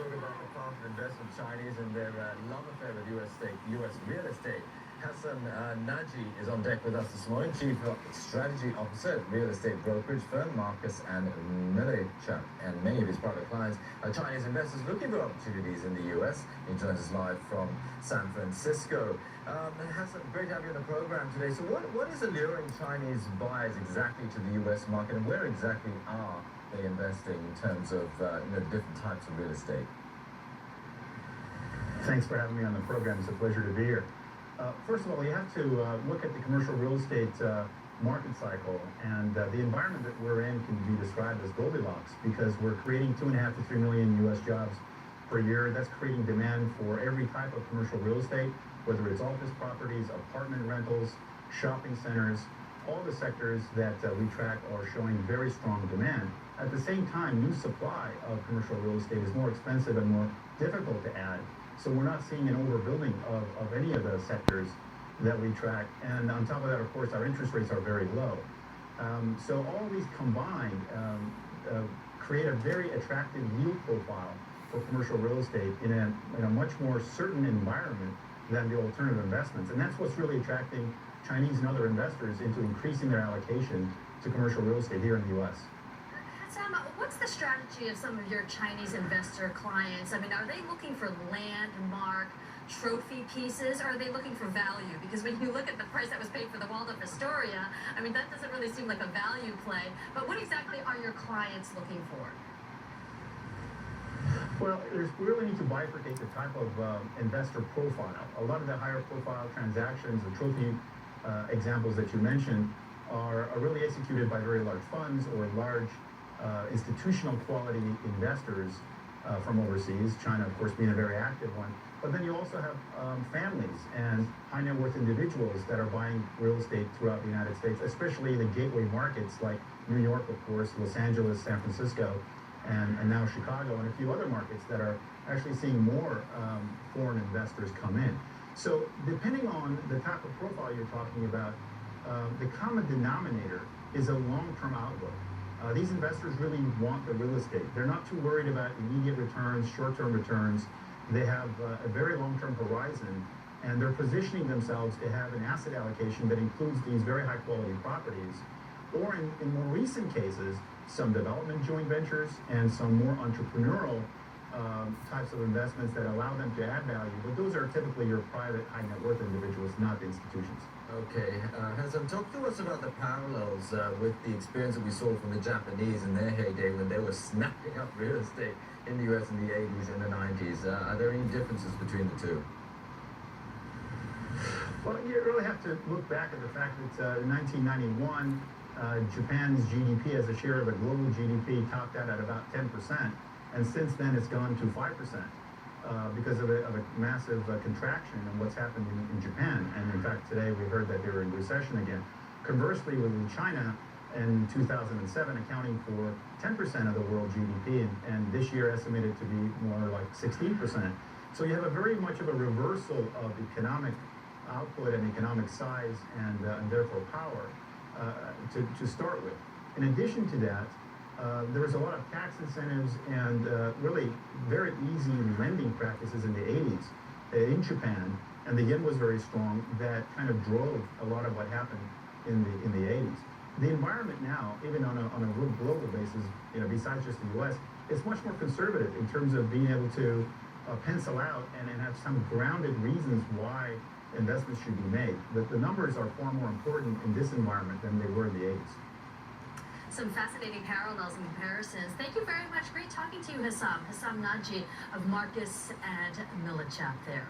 talk about the path of investment Chinese and their love affair with US real estate. Hassan Naji is on deck with us this morning, Chief Strategy Officer at real estate brokerage firm Marcus and Millichap, and many of his private clients are Chinese investors looking for opportunities in the US. He joins us live from San Francisco. Hassan, great to have you on the program today. So what is alluring Chinese buyers exactly to the US market, and where exactly are they investing in terms of different types of real estate? Thanks for having me on the program. It's a pleasure to be here. First of all, you have to look at the commercial real estate market cycle, and the environment that we're in can be described as Goldilocks, because we're creating 2.5 to 3 million U.S. jobs per year. That's creating demand for every type of commercial real estate, whether it's office properties, apartment rentals, shopping centers. All the sectors that we track are showing very strong demand. At the same time, new supply of commercial real estate is more expensive and more difficult to add. So we're not seeing an overbuilding of any of the sectors that we track. And on top of that, of course, our interest rates are very low. So all these combined create a very attractive yield profile for commercial real estate in a much more certain environment than the alternative investments. And that's what's really attracting Chinese and other investors into increasing their allocation to commercial real estate here in the U.S. Sam, what's the strategy of some of your Chinese investor clients? I mean, are they looking for landmark trophy pieces, or are they looking for value? Because when you look at the price that was paid for the Waldorf Astoria, I mean, that doesn't really seem like a value play. But what exactly are your clients looking for? Well, we really need to bifurcate the type of investor profile. A lot of the higher profile transactions, the trophy examples that you mentioned, are really executed by very large funds or large institutional quality investors from overseas, China, of course, being a very active one. But then you also have families and high net worth individuals that are buying real estate throughout the United States, especially the gateway markets like New York, of course, Los Angeles, San Francisco, and now Chicago, and a few other markets that are actually seeing more foreign investors come in. So depending on the type of profile you're talking about, the common denominator is a long-term outlook. These investors really want the real estate. They're not too worried about immediate returns, short-term returns. They have a very long-term horizon, and they're positioning themselves to have an asset allocation that includes these very high-quality properties, or in more recent cases, some development joint ventures and some more entrepreneurial types of investments that allow them to add value. But those are typically your private high net worth individuals, not the institutions. Okay, Hassan, talk to us about the parallels with the experience that we saw from the Japanese in their heyday when they were snapping up real estate in the US in the 80s and the 90s. Are there any differences between the two? Well, you really have to look back at the fact that in 1991, Japan's GDP as a share of the global GDP topped out at about 10%. And since then, it's gone to 5%. Because of a massive contraction in what's happened in Japan. And in fact, today we heard that they're in recession again. Conversely, within China in 2007, accounting for 10% of the world GDP, and this year estimated to be more like 16%. So you have a very much of a reversal of economic output and economic size and therefore power to start with. In addition to that, there was a lot of tax incentives and really very easy lending practices in the 80s in Japan, and the yen was very strong. That kind of drove a lot of what happened in the 80s. The environment now, even on a real global basis, besides just the U.S., is much more conservative in terms of being able to pencil out and have some grounded reasons why investments should be made. The numbers are far more important in this environment than they were in the 80s. Some fascinating parallels and comparisons. Thank you very much. Great talking to you, Hassan. Hassan Naji of Marcus and Millichap there.